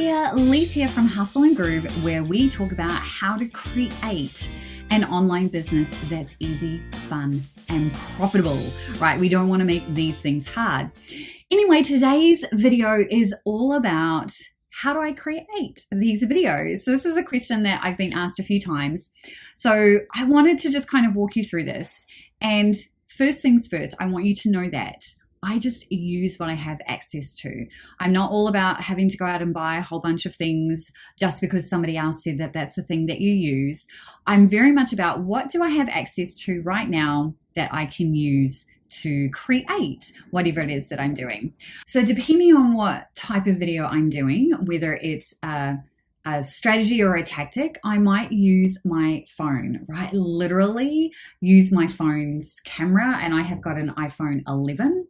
there, Lise here from Hustle and Groove, where we talk about how to create an online business that's easy, fun, and profitable, right? We don't want to make these things hard. Anyway, today's video is all about how do I create these videos? So this is a question that I've been asked a few times. So I wanted to just kind of walk you through this. And first things first, I want you to know that I just use what I have access to. I'm not all about having to go out and buy a whole bunch of things just because somebody else said that that's the thing that you use. I'm very much about what do I have access to right now that I can use to create whatever it is that I'm doing. So depending on what type of video I'm doing, whether it's a strategy or a tactic, I might use my phone, right? Literally use my phone's camera, and I have got an iPhone 11.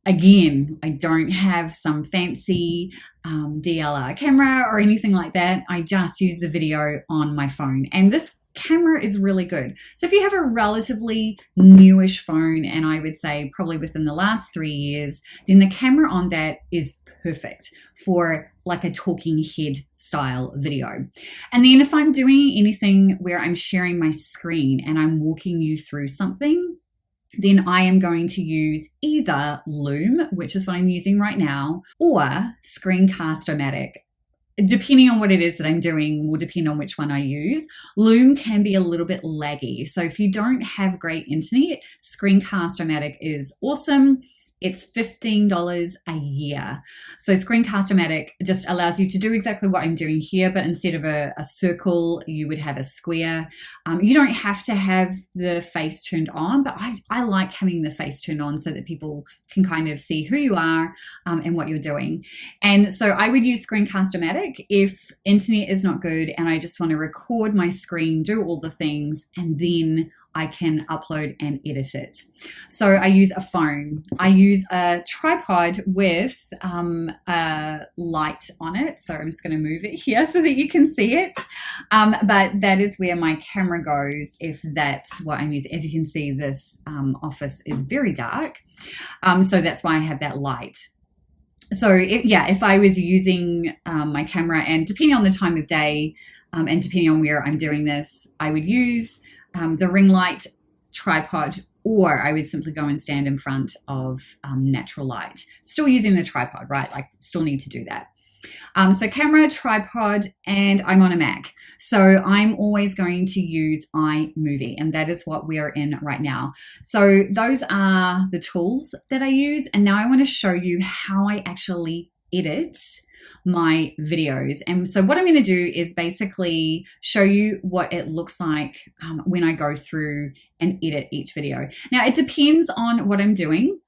Again, I don't have some fancy DLR camera or anything like that. I just use the video on my phone, and this camera is really good. So if you have a relatively newish phone, and I would say probably within the last 3 years, then the camera on that is perfect for like a talking head style video. And then if I'm doing anything where I'm sharing my screen and I'm walking you through something, then I am going to use either Loom, which is what I'm using right now, or Screen-cast-o-matic. Depending on what it is that I'm doing will depend on which one I use. Loom can be a little bit laggy. So if you don't have great internet, Screen-cast-o-matic is awesome. It's $15 a year. So Screen-cast-o-matic just allows you to do exactly what I'm doing here, but instead of a circle, you would have a square. You don't have to have the face turned on, but I like having the face turned on so that people can kind of see who you are and what you're doing. And so I would use Screen-cast-o-matic if internet is not good and I just want to record my screen, do all the things, and then I can upload and edit it. So I use a phone. I use a tripod with a light on it. So I'm just going to move it here so that you can see it. But that is where my camera goes if that's what I'm using. As you can see, this office is very dark. So that's why I have that light. So if I was using my camera, and depending on the time of day and depending on where I'm doing this, I would use the ring light, tripod, or I would simply go and stand in front of natural light. Still using the tripod, right? Like still need to do that. So camera, tripod, and I'm on a Mac. So I'm always going to use iMovie, and that is what we are in right now. So those are the tools that I use. And now I want to show you how I actually edit my videos. And so what I'm going to do is basically show you what it looks like when I go through and edit each video. Now it depends on what I'm doing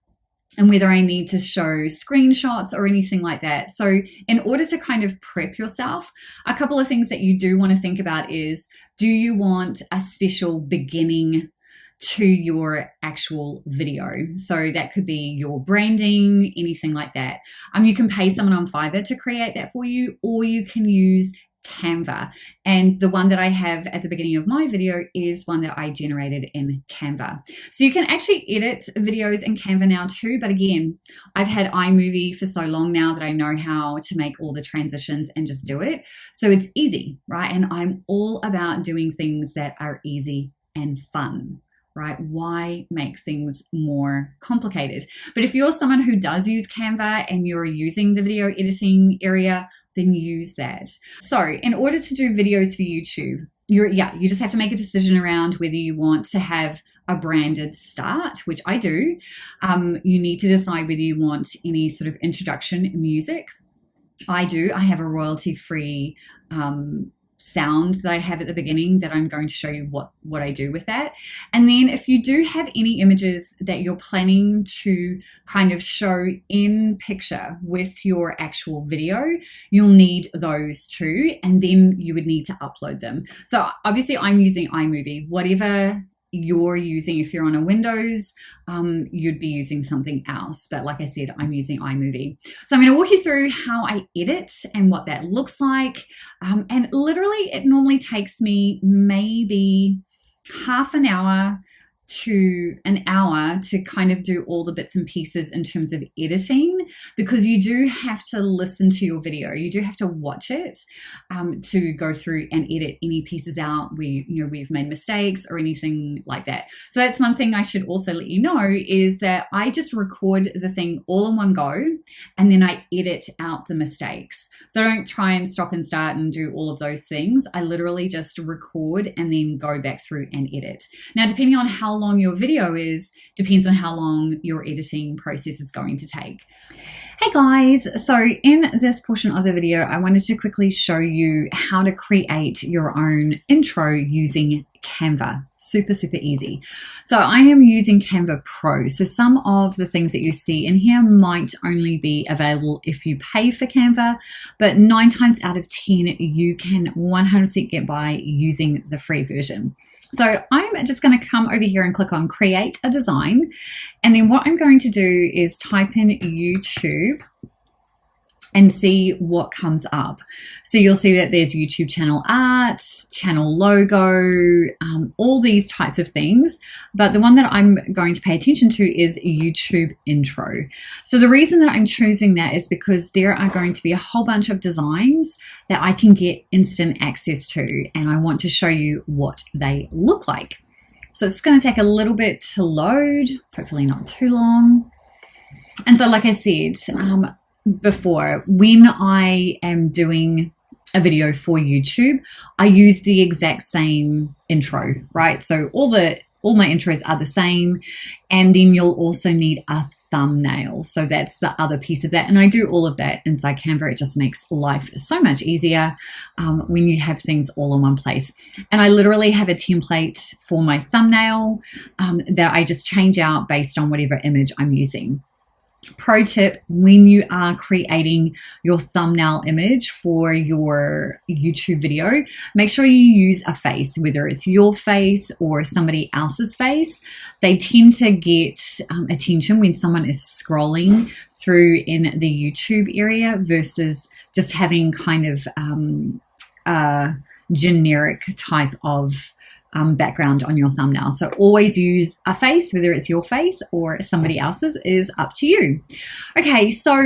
and whether I need to show screenshots or anything like that. So in order to kind of prep yourself, a couple of things that you do want to think about is, do you want a special beginning to your actual video? So that could be your branding, anything like that. You can pay someone on Fiverr to create that for you, or you can use Canva. And the one that I have at the beginning of my video is one that I generated in Canva. So you can actually edit videos in Canva now too. But again, I've had iMovie for so long now that I know how to make all the transitions and just do it. So it's easy, right? And I'm all about doing things that are easy and fun. Right? Why make things more complicated? But if you're someone who does use Canva and you're using the video editing area, then use that. So in order to do videos for YouTube, you just have to make a decision around whether you want to have a branded start, which I do. You need to decide whether you want any sort of introduction music. I do. I have a royalty-free sound that I have at the beginning that I'm going to show you what I do with that. And then if you do have any images that you're planning to kind of show in picture with your actual video, you'll need those too, and then you would need to upload them. So obviously I'm using iMovie. Whatever you're using, if you're on a Windows, you'd be using something else. But like I said, I'm using iMovie. So I'm going to walk you through how I edit and what that looks like. And literally it normally takes me maybe half an hour to an hour to kind of do all the bits and pieces in terms of editing. because you do have to listen to your video. You do have to watch it to go through and edit any pieces out where we've made mistakes or anything like that. So that's one thing I should also let you know, is that I just record the thing all in one go, and then I edit out the mistakes. So I don't try and stop and start and do all of those things. I literally just record and then go back through and edit. Now, depending on how long your video is, depends on how long your editing process is going to take. Hey guys, so in this portion of the video, I wanted to quickly show you how to create your own intro using Canva. Super, super easy. So I am using Canva Pro. So some of the things that you see in here might only be available if you pay for Canva, but 9 times out of 10, you can 100% get by using the free version. So I'm just going to come over here and click on Create a Design. And then what I'm going to do is type in YouTube and see what comes up. So you'll see that there's YouTube channel art, channel logo, all these types of things. But the one that I'm going to pay attention to is YouTube intro. So the reason that I'm choosing that is because there are going to be a whole bunch of designs that I can get instant access to, and I want to show you what they look like. So it's going to take a little bit to load, hopefully not too long. And so like I said, before, when I am doing a video for YouTube, I use the exact same intro, right? So all my intros are the same, and then you'll also need a thumbnail. So that's the other piece of that, and I do all of that inside Canva. It just makes life so much easier when you have things all in one place. And I literally have a template for my thumbnail that I just change out based on whatever image I'm using. Pro tip, when you are creating your thumbnail image for your YouTube video, make sure you use a face, whether it's your face or somebody else's face. They tend to get attention when someone is scrolling through in the YouTube area versus just having kind of a generic type of background on your thumbnail. So always use a face, whether it's your face or somebody else's is up to you. Okay, so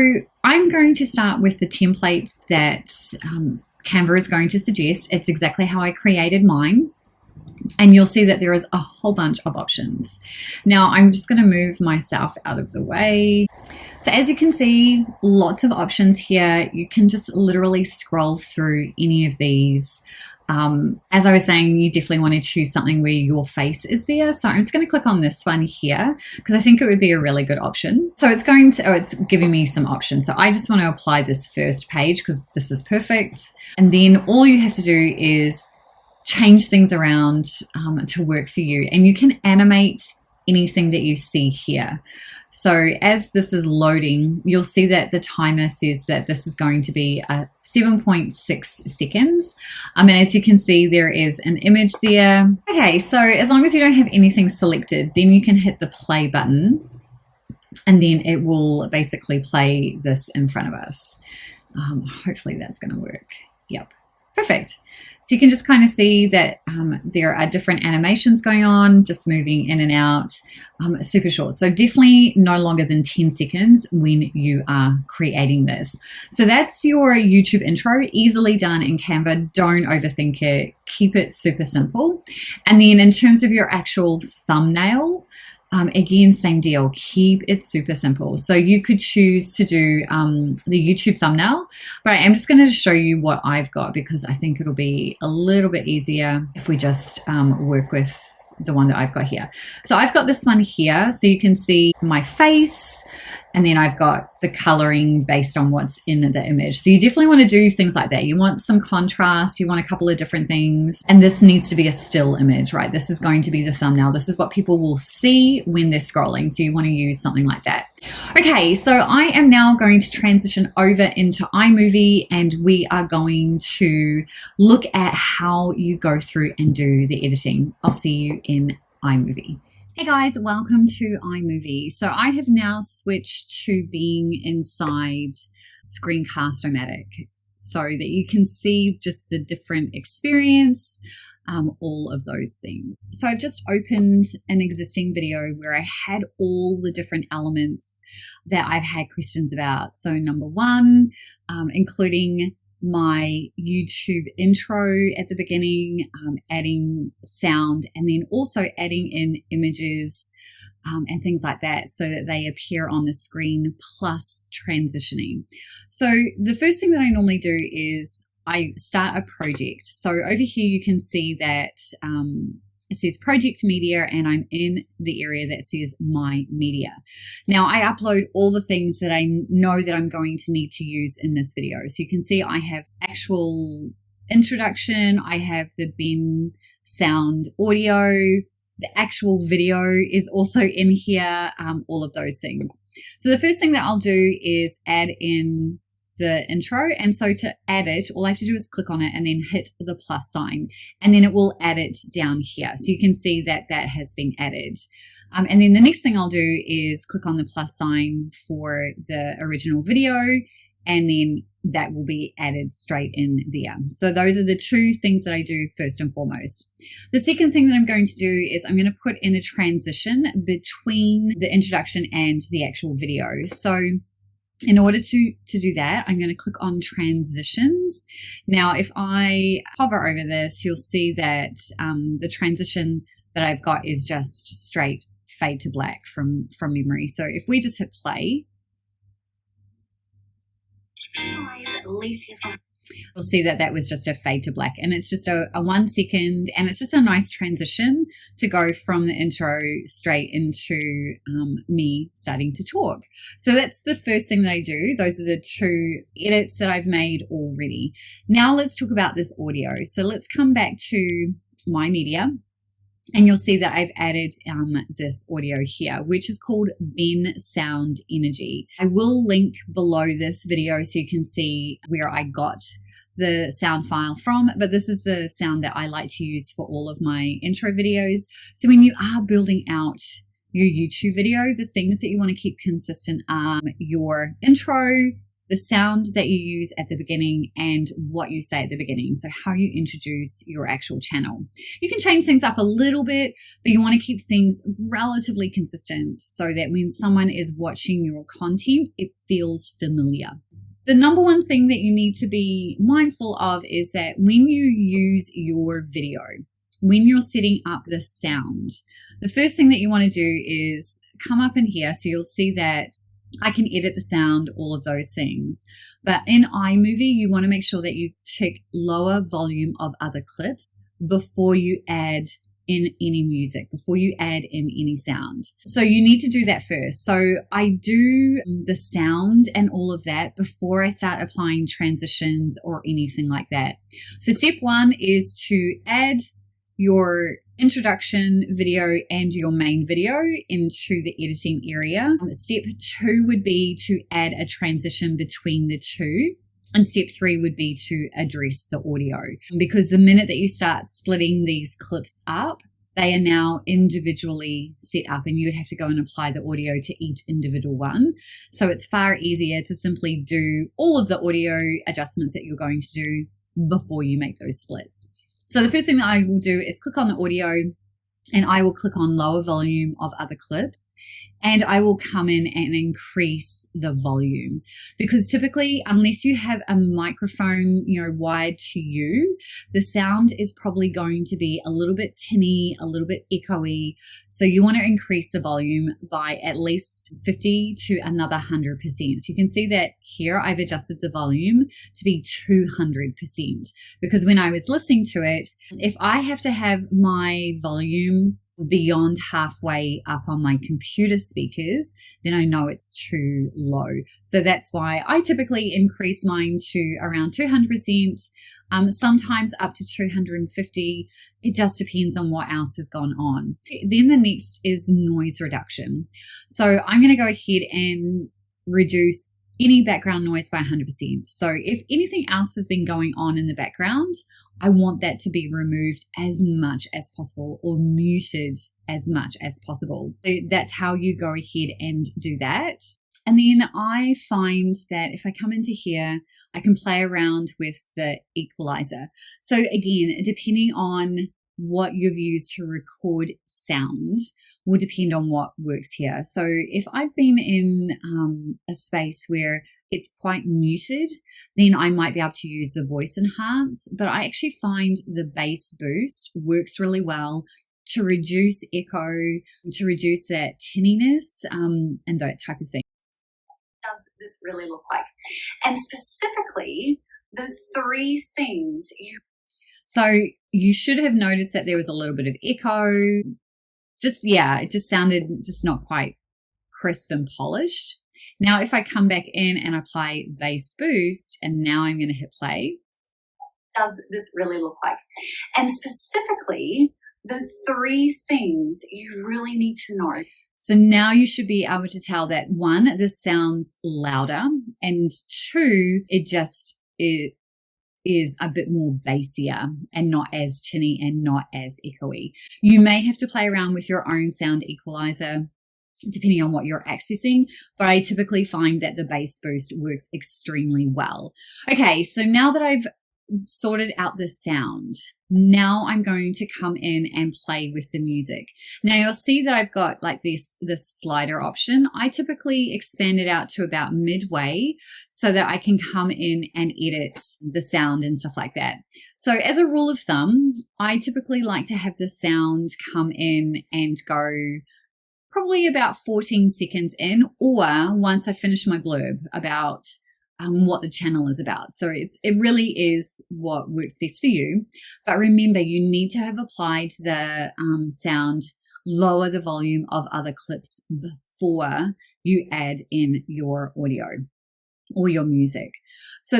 I'm going to start with the templates that Canva is going to suggest. It's exactly how I created mine. And you'll see that there is a whole bunch of options. Now I'm just going to move myself out of the way. So as you can see, lots of options here. You can just literally scroll through any of these. As I was saying, you definitely want to choose something where your face is there. So I'm just going to click on this one here because I think it would be a really good option. So it's going to, it's giving me some options. So I just want to apply this first page because this is perfect. And then all you have to do is change things around to work for you. And you can animate anything that you see here. So as this is loading, you'll see that the timer says that this is going to be 7.6 seconds. And as you can see, there is an image there. Okay, so as long as you don't have anything selected, then you can hit the play button and then it will basically play this in front of us. Hopefully that's going to work. Yep, perfect. So you can just kind of see that there are different animations going on, just moving in and out, super short. So definitely no longer than 10 seconds when you are creating this. So that's your YouTube intro, easily done in Canva. Don't overthink it. Keep it super simple. And then in terms of your actual thumbnail, again, same deal, keep it super simple. So you could choose to do the YouTube thumbnail, but I'm just going to show you what I've got because I think it'll be a little bit easier if we just work with the one that I've got here. So I've got this one here, so you can see my face, and then I've got the coloring based on what's in the image. So you definitely want to do things like that. You want some contrast, you want a couple of different things. And this needs to be a still image, right? This is going to be the thumbnail. This is what people will see when they're scrolling. So you want to use something like that. Okay, so I am now going to transition over into iMovie and we are going to look at how you go through and do the editing. I'll see you in iMovie. Hey guys, welcome to iMovie. So I have now switched to being inside Screen-cast-o-matic so that you can see just the different experience all of those things. So I've just opened an existing video where I had all the different elements that I've had questions about. So number one, including my YouTube intro at the beginning, adding sound, and then also adding in images and things like that so that they appear on the screen, plus transitioning. So the first thing that I normally do is I start a project. So over here you can see that it says project media, and I'm in the area that says my media. Now I upload all the things that I know that I'm going to need to use in this video. So you can see I have actual introduction, I have the bin sound audio, the actual video is also in here, all of those things. So the first thing that I'll do is add in the intro, and so to add it, all I have to do is click on it and then hit the plus sign, and then it will add it down here. So you can see that that has been added. And then the next thing I'll do is click on the plus sign for the original video, and then that will be added straight in there. So those are the two things that I do first and foremost. The second thing that I'm going to do is I'm going to put in a transition between the introduction and the actual video. So in order to do that, I'm going to click on transitions. Now, if I hover over this, you'll see that the transition that I've got is just straight fade to black from memory. So if we just hit play, you'll see that that was just a fade to black, and it's just a 1 second, and it's just a nice transition to go from the intro straight into me starting to talk. So that's the first thing that I do. Those are the two edits that I've made already. Now let's talk about this audio. So let's come back to my media, and you'll see that I've added this audio here, which is called Ben Sound Energy. I will link below this video so you can see where I got the sound file from, but this is the sound that I like to use for all of my intro videos. So when you are building out your YouTube video, the things that you want to keep consistent are your intro, the sound that you use at the beginning, and what you say at the beginning. So how you introduce your actual channel. You can change things up a little bit, but you want to keep things relatively consistent so that when someone is watching your content, it feels familiar. The number one thing that you need to be mindful of is that when you use your video, when you're setting up the sound, the first thing that you want to do is come up in here. So you'll see that I can edit the sound, all of those things. But in iMovie, you want to make sure that you tick lower volume of other clips before you add in any music, before you add in any sound. So you need to do that first. So I do the sound and all of that before I start applying transitions or anything like that. So step one is to add your introduction video and your main video into the editing area. Step two would be to add a transition between the two. And step three would be to address the audio, because the minute that you start splitting these clips up, they are now individually set up, and you would have to go and apply the audio to each individual one. So it's far easier to simply do all of the audio adjustments that you're going to do before you make those splits. So the first thing that I will do is click on the audio, and I will click on lower volume of other clips, and I will come in and increase the volume, because typically, unless you have a microphone, wired to you, the sound is probably going to be a little bit tinny, a little bit echoey. So you want to increase the volume by at least 50 to another 100%. So you can see that here I've adjusted the volume to be 200%, because when I was listening to it, if I have to have my volume beyond halfway up on my computer speakers, then I know it's too low. So that's why I typically increase mine to around 200%, sometimes up to 250. It just depends on what else has gone on. Then the next is noise reduction. So I'm going to go ahead and reduce any background noise by 100%. So if anything else has been going on in the background, I want that to be removed as much as possible, or muted as much as possible. So that's how you go ahead and do that. And then I find that if I come into here, I can play around with the equalizer. So again, depending on what you've used to record sound will depend on what works here. So if I've been in a space where it's quite muted, then I might be able to use the voice enhance, but I actually find the bass boost works really well to reduce echo, to reduce that tinniness, and that type of thing. What does this really look like? And specifically, the three things So you should have noticed that there was a little bit of echo. It just sounded just not quite crisp and polished. Now, if I come back in and apply bass boost, and now I'm going to hit play, what does this really look like? And specifically, the three things you really need to know. So now you should be able to tell that, one, this sounds louder, and two, it is a bit more bassier and not as tinny and not as echoey. You may have to play around with your own sound equalizer depending on what you're accessing, but I typically find that the bass boost works extremely well. Okay, so now that I've sorted out the sound, now I'm going to come in and play with the music. Now you'll see that I've got like this slider option. I typically expand it out to about midway so that I can come in and edit the sound and stuff like that. So as a rule of thumb, I typically like to have the sound come in and go probably about 14 seconds in, or once I finish my blurb about what the channel is about. So it really is what works best for you. But remember, you need to have applied the sound, lower the volume of other clips before you add in your audio or your music. So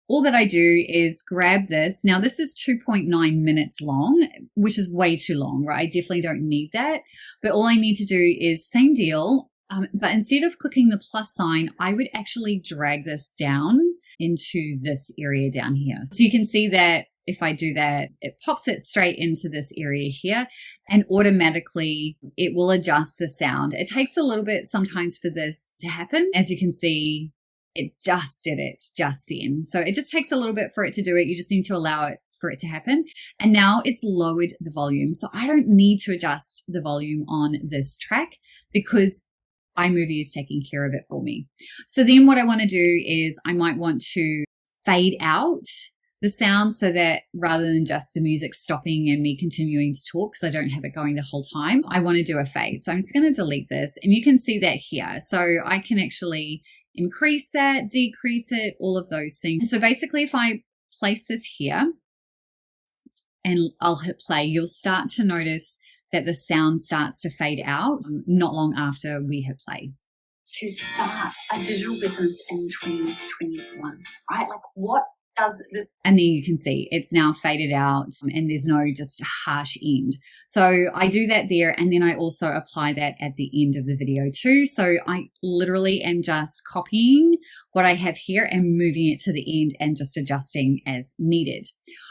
all that I do is grab this. Now this is 2.9 minutes long, which is way too long, right? I definitely don't need that. But all I need to do is same deal. But instead of clicking the plus sign, I would actually drag this down into this area down here. So you can see that if I do that, it pops it straight into this area here, and automatically it will adjust the sound. It takes a little bit sometimes for this to happen. As you can see, it just did it just then. So it just takes a little bit for it to do it. You just need to allow it for it to happen. And now it's lowered the volume. So I don't need to adjust the volume on this track because iMovie is taking care of it for me. So then what I want to do is I might want to fade out the sound so that rather than just the music stopping and me continuing to talk, because I don't have it going the whole time, I want to do a fade. So I'm just going to delete this, and you can see that here. So I can actually increase that, decrease it, all of those things. So basically if I place this here and I'll hit play, you'll start to notice that the sound starts to fade out not long after we hit play. To start a digital business in 2021, right? Like what does this? And then you can see it's now faded out and there's no just harsh end. So I do that there, and then I also apply that at the end of the video too. So I literally am just copying what I have here and moving it to the end and just adjusting as needed.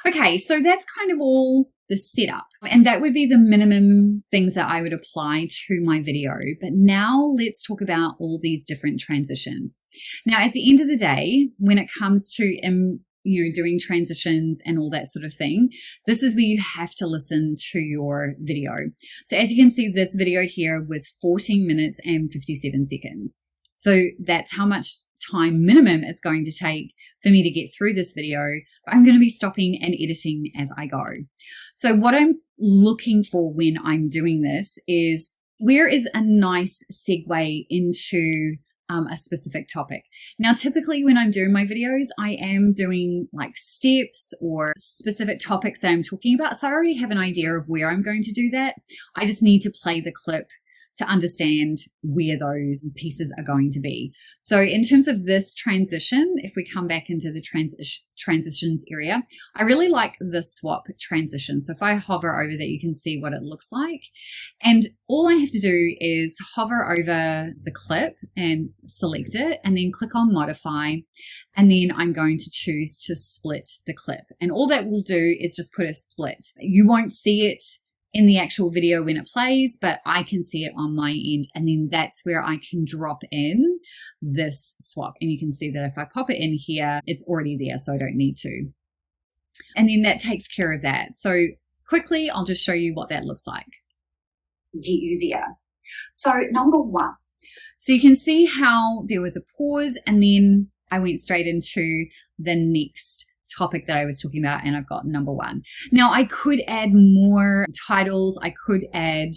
Okay, so that's kind of all the setup, and that would be the minimum things that I would apply to my video. But now let's talk about all these different transitions. Now at the end of the day, when it comes to doing transitions and all that sort of thing, this is where you have to listen to your video. So as you can see, this video here was 14 minutes and 57 seconds. So that's how much time minimum it's going to take for me to get through this video. I'm going to be stopping and editing as I go. So what I'm looking for when I'm doing this is, where is a nice segue into a specific topic. Now, typically when I'm doing my videos, I am doing like steps or specific topics that I'm talking about. So I already have an idea of where I'm going to do that. I just need to play the clip to understand where those pieces are going to be. So in terms of this transition, if we come back into the transitions area, I really like the swap transition. So if I hover over that, you can see what it looks like. And all I have to do is hover over the clip and select it, and then click on modify. And then I'm going to choose to split the clip. And all that will do is just put a split. You won't see it in the actual video when it plays, but I can see it on my end, and then that's where I can drop in this swap. And you can see that if I pop it in here, it's already there, so I don't need to. And then that takes care of that. So quickly, I'll just show you what that looks like. Get you there. So number one. So you can see how there was a pause and then I went straight into the next topic that I was talking about, and I've got number one. Now I could add more titles. I could add,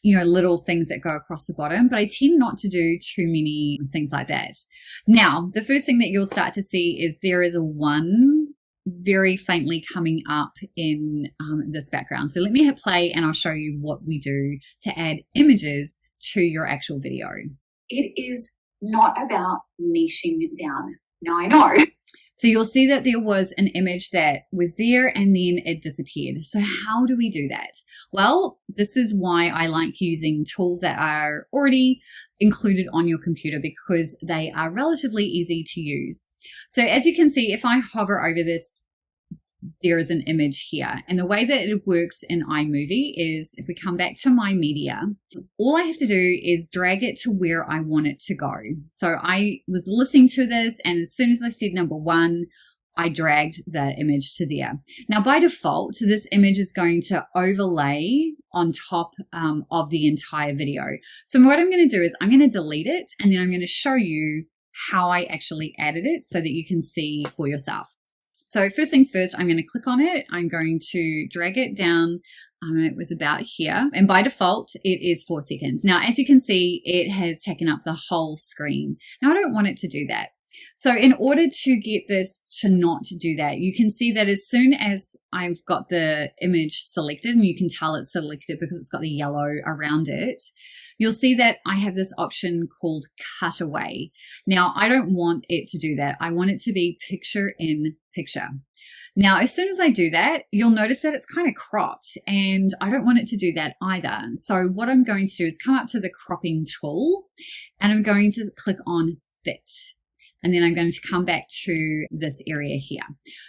little things that go across the bottom, but I tend not to do too many things like that. Now, the first thing that you'll start to see is there is a 1 very faintly coming up in this background. So let me hit play and I'll show you what we do to add images to your actual video. It is not about niching down. Now I know. So you'll see that there was an image that was there and then it disappeared. So how do we do that? Well, this is why I like using tools that are already included on your computer, because they are relatively easy to use. So as you can see, if I hover over this, there is an image here. And the way that it works in iMovie is if we come back to my media, all I have to do is drag it to where I want it to go. So I was listening to this, and as soon as I said number 1, I dragged the image to there. Now, by default, this image is going to overlay on top of the entire video. So what I'm going to do is I'm going to delete it, and then I'm going to show you how I actually added it so that you can see for yourself. So first things first, I'm going to click on it. I'm going to drag it down. It was about here. And by default, it is 4 seconds. Now, as you can see, it has taken up the whole screen. Now, I don't want it to do that. So in order to get this to not do that, you can see that as soon as I've got the image selected, and you can tell it's selected because it's got the yellow around it, you'll see that I have this option called cut away. Now, I don't want it to do that. I want it to be picture in picture. Now, as soon as I do that, you'll notice that it's kind of cropped, and I don't want it to do that either. So what I'm going to do is come up to the cropping tool, and I'm going to click on fit. And then I'm going to come back to this area here.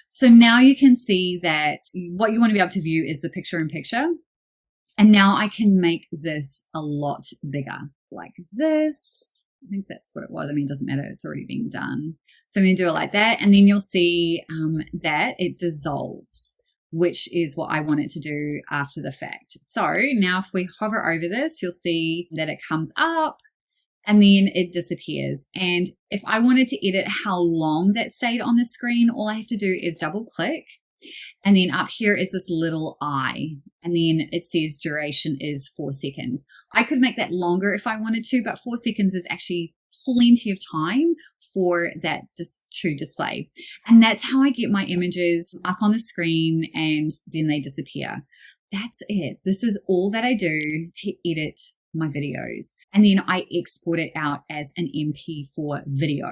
So now you can see that what you want to be able to view is the picture in picture. And now I can make this a lot bigger, like this. I think that's what it was. I mean, it doesn't matter. It's already been done. So I'm going to do it like that. And then you'll see that it dissolves, which is what I want it to do after the fact. So now if we hover over this, you'll see that it comes up, and then it disappears. And if I wanted to edit how long that stayed on the screen, all I have to do is double click. And then up here is this little eye. And then it says duration is 4 seconds. I could make that longer if I wanted to, but 4 seconds is actually plenty of time for that to display. And that's how I get my images up on the screen and then they disappear. That's it. This is all that I do to edit my videos, and then I export it out as an MP4 video.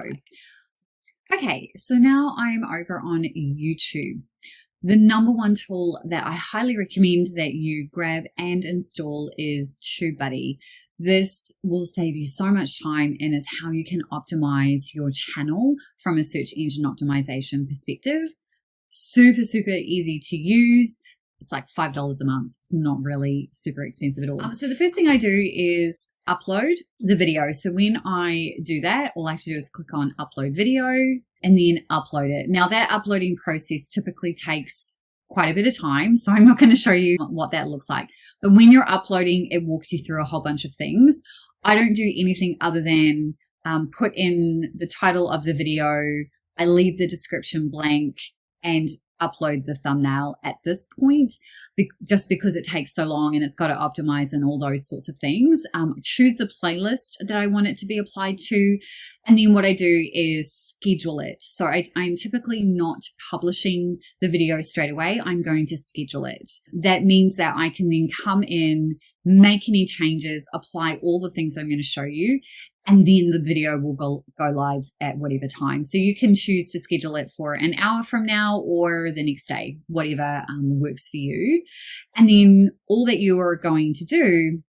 Okay, so now I'm over on YouTube. The number one tool that I highly recommend that you grab and install is TubeBuddy. This will save you so much time and is how you can optimize your channel from a search engine optimization perspective. Super, super easy to use. It's like $5 a month. It's not really super expensive at all. So the first thing I do is upload the video. So when I do that, all I have to do is click on upload video and then upload it. Now that uploading process typically takes quite a bit of time, so I'm not going to show you what that looks like. But when you're uploading, it walks you through a whole bunch of things. I don't do anything other than put in the title of the video. I leave the description blank and upload the thumbnail at this point, just because it takes so long and it's got to optimize and all those sorts of things. Choose the playlist that I want it to be applied to. And then what I do is schedule it. So I'm typically not publishing the video straight away. I'm going to schedule it. That means that I can then come in, make any changes, apply all the things I'm going to show you, and then the video will go live at whatever time. So you can choose to schedule it for an hour from now or the next day, whatever works for you. And then all that you are going to do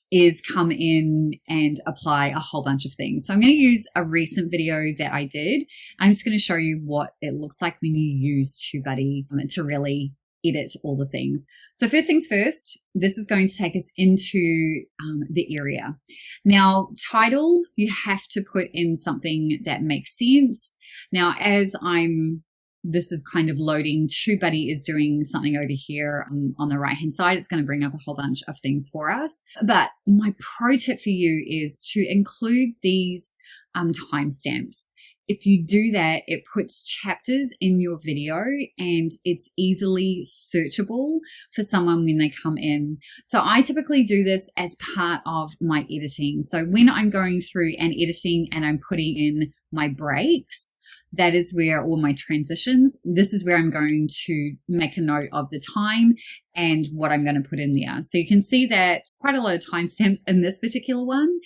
is come in and apply a whole bunch of things. So I'm going to use a recent video that I did. I'm just going to show you what it looks like when you use TubeBuddy to really edit all the things. So first things first, this is going to take us into the area. Now, title, you have to put in something that makes sense. Now, as I'm this is kind of loading. TubeBuddy is doing something over here on the right hand side. It's going to bring up a whole bunch of things for us. But my pro tip for you is to include these timestamps. If you do that, it puts chapters in your video and it's easily searchable for someone when they come in. So I typically do this as part of my editing. So when I'm going through and editing and I'm putting in my breaks, that is where all my transitions, this is where I'm going to make a note of the time and what I'm going to put in there. So you can see that quite a lot of timestamps in this particular one.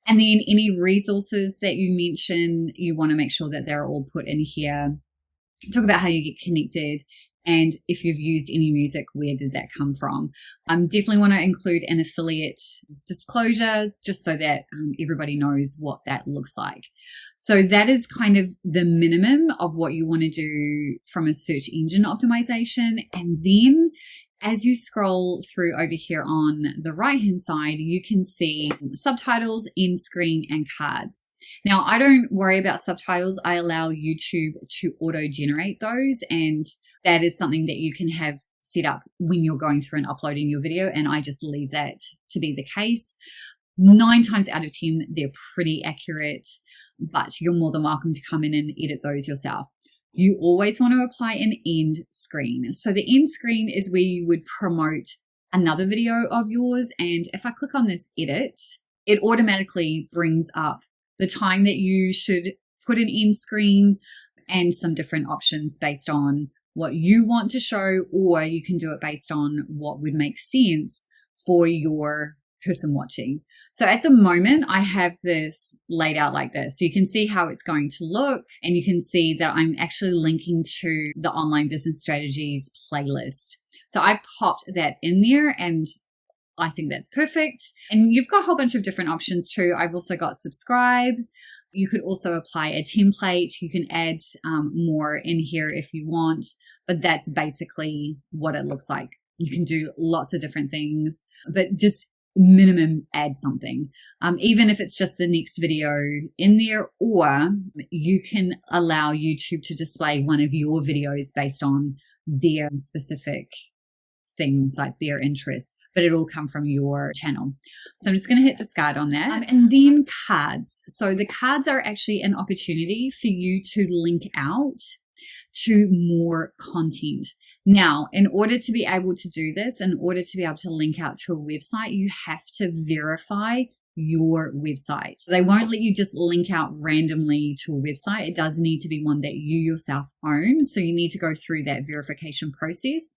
And then any resources that you mention, you want to make sure that they're all put in here. Talk about how you get connected. And if you've used any music, where did that come from? Definitely want to include an affiliate disclosure just so that everybody knows what that looks like. So that is kind of the minimum of what you want to do from a search engine optimization. And then as you scroll through over here on the right hand side, you can see subtitles, end screen, and cards. Now, I don't worry about subtitles. I allow YouTube to auto generate those, and that is something that you can have set up when you're going through and uploading your video, and I just leave that to be the case. 9 times out of 10, they're pretty accurate, but you're more than welcome to come in and edit those yourself. You always want to apply an end screen. So the end screen is where you would promote another video of yours. And if I click on this edit, it automatically brings up the time that you should put an end screen and some different options based on what you want to show, or you can do it based on what would make sense for your person watching. So at the moment, I have this laid out like this. So you can see how it's going to look, and you can see that I'm actually linking to the Online Business Strategies playlist. So I've popped that in there, and I think that's perfect. And you've got a whole bunch of different options too. I've also got subscribe. You could also apply a template. You can add more in here if you want, but that's basically what it looks like. You can do lots of different things, but just minimum add something, even if it's just the next video in there, or you can allow YouTube to display one of your videos based on their specific things, like their interests, but it all come from your channel. So I'm just going to hit discard on that. And then cards. So the cards are actually an opportunity for you to link out to more content. Now, in order to be able to do this, in order to be able to link out to a website, you have to verify your website. So they won't let you just link out randomly to a website. It does need to be one that you yourself own. So you need to go through that verification process.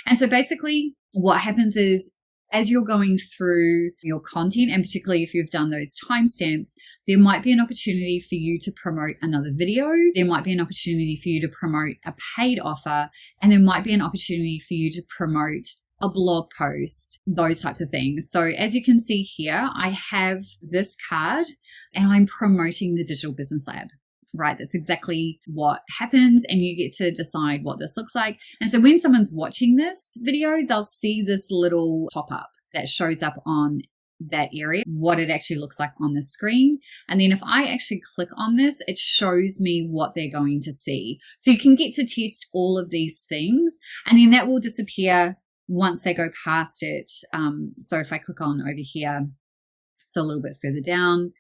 And so basically what happens is, as you're going through your content, and particularly if you've done those timestamps, there might be an opportunity for you to promote another video. There might be an opportunity for you to promote a paid offer, and there might be an opportunity for you to promote a blog post, those types of things. So as you can see here, I have this card and I'm promoting the Digital Business Lab. Right, that's exactly what happens, and you get to decide what this looks like. And so when someone's watching this video, they'll see this little pop-up that shows up on that area, what it actually looks like on the screen. And then if I actually click on this, it shows me what they're going to see. So you can get to test all of these things, and then that will disappear once they go past it. So if I click on over here, so a little bit further down,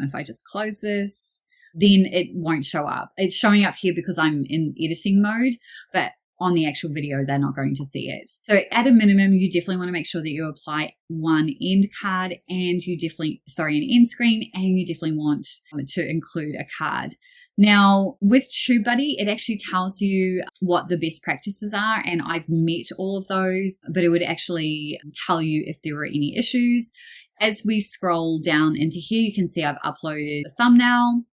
if I just close this, then it won't show up. It's showing up here because I'm in editing mode, but on the actual video, they're not going to see it. So at a minimum, you definitely want to make sure that you apply one end card, and you definitely, an end screen, and you definitely want to include a card. Now with TubeBuddy, it actually tells you what the best practices are, and I've met all of those, but it would actually tell you if there were any issues. As we scroll down into here, you can see I've uploaded a thumbnail.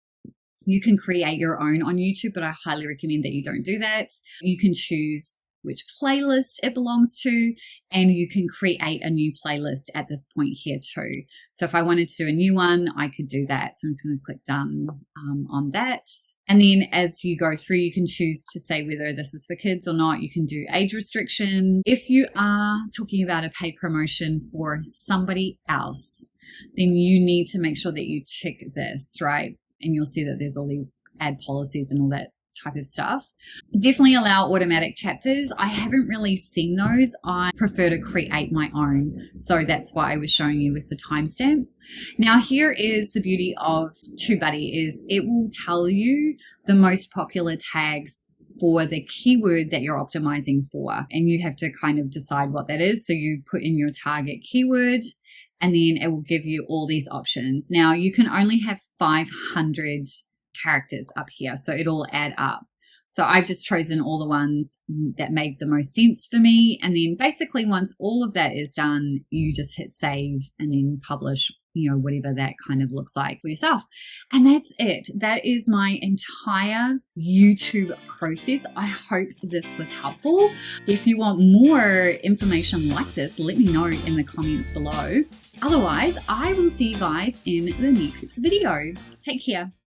You can create your own on YouTube, but I highly recommend that you don't do that. You can choose which playlist it belongs to, and you can create a new playlist at this point here too. So if I wanted to do a new one, I could do that. So I'm just going to click done on that. And then as you go through, you can choose to say whether this is for kids or not. You can do age restriction. If you are talking about a paid promotion for somebody else, then you need to make sure that you tick this, right? And you'll see that there's all these ad policies and all that type of stuff. Definitely allow automatic chapters. I haven't really seen those. I prefer to create my own. So that's why I was showing you with the timestamps. Now here is the beauty of TubeBuddy is it will tell you the most popular tags for the keyword that you're optimizing for. And you have to kind of decide what that is. So you put in your target keyword and then it will give you all these options. Now you can only have 500 characters up here, so it'll add up. So I've just chosen all the ones that make the most sense for me. And then basically once all of that is done, you just hit save and then publish, whatever that kind of looks like for yourself. And that's it. That is my entire YouTube process. I hope this was helpful. If you want more information like this, let me know in the comments below. Otherwise, I will see you guys in the next video. Take care.